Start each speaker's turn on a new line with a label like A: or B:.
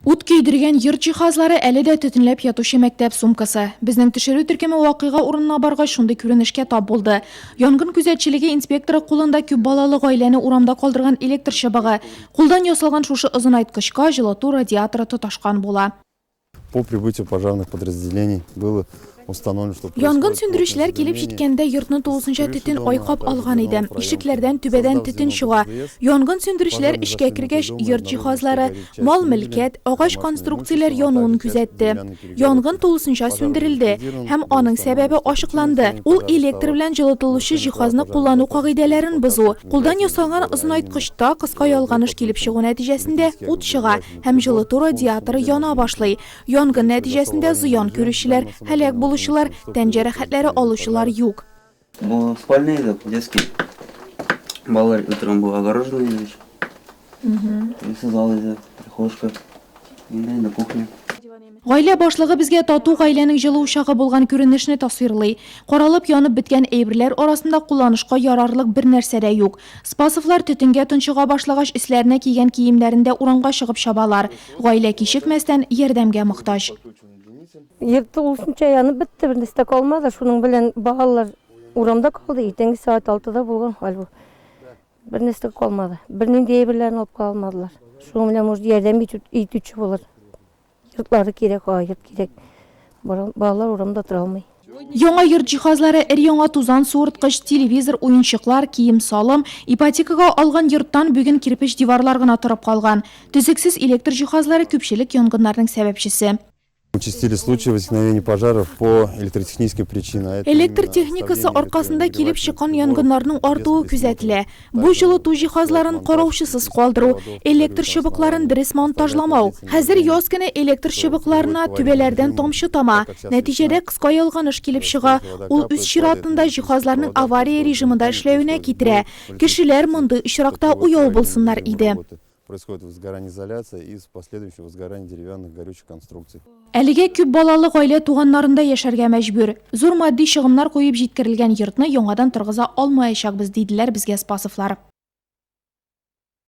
A: Ут көйдірген йорт жиһазлары әле дә төтенләп ятучы мәктәп сумкасы. Безнең төшерү төркеме вакыйга урынына баргач шундый күренешкә тап булды. Янгын күзәтчелеге инспекторы кулында күп балалы гаиләне урамда калдырган электр чыбыгы. Кулдан ясалган шушы озын айткычка җылыту радиаторы тоташкан була.
B: По прибытию пожарных подразделений было установлено, что
A: Янгын сөндерүчеләр килеп җиткәндә йортны тулысынча төтен айкап алган иде. Ишекләрдән, түбәдән төтен чыга. Янгын сөндерүчеләр эшкә кергәч, йорт җиһазлары, мал-мөлкәт, агач конструкцияләр януын күзәтте. Янгын тулысынча сүндерелде һәм аның сәбәбе ачыкланды. Ул электр белән җылытылучы җиһазны куллану кагыйдәләрен бозу. Кулдан ясалган озын айткычта кыска ялганыш килеп чыгу нәтиҗәсендә ут чыга һәм җылыту радиаторы яна башлый. Янгын нәтиҗәсендә зыян күрүчеләр, һәлак булучылар, тән җәрәхәтләре алучылар юк.
C: Был спальный, детский. Баллар утром был огороженный. И зал, прихожка. И на кухне.
A: Гаилә башлыгы безгә тату гаиләнең җылы учагы булган күренешне тасвирлый. Каралып янып биткән әйберләр арасында кулланышка ярарлык бер нәрсә дә юк. Спасовлар төтенгә тончыга башлагач исләренә кигән киемнәрендә урамга чыгып чабалар. Гаилә кичекмәстән ярдәмгә мохтаҗ.
D: Йорты улсынча янып бетте, бер нәрсә калмады. Шуның белән балалар урамда калды. Иртәнге саат 6-да булган хәл бу. Бер нәрсә калмады. Бернинди әйберләрне алып калмадылар. Шуның белән может ярдәм итүче булыр. Йортлары кирәк, йорт кирәк. Балалар урамда тора алмый.
A: Яңа йорт җиһазлары, өр-яңа тузан суырткыч, телевизор, уенчыклар, кием салым, ипотекага алган йорттан бүген кирпеч диварлар гына торып калган. Төзексез электр җиһазлары күпчелек янгыннарның сәбәпчесе.
B: Участились случаи возникновения пожаров по электротехническим причинам.
A: Электр техникасы аркасында килеп чыккан янгыннарның артуы күзәтелә. Бу җылыту җиһазларын караучысыз калдыру, электр чыбыкларын дөрес монтажламау. Хәзер яз көне электр чыбыкларына түбәләрдән тамчы тама. Нәтиҗәдә кыска ялганыш килеп чыга. Ул үз чиратында җиһазларның авария режимында эшләвенә китерә. Кешеләр мондый очракта уяу булсыннар иде.
B: Происходит возгорание изоляции и последующее возгорание деревянных горючих конструкций.
A: Әлегә күп балалы гаилә туганнарында яшәргә мәҗбүр. Зур матди чыгымнар куеп җиткерелгән йортны яңадан торгыза алмаячакбыз, диделәр безгә спасовлар.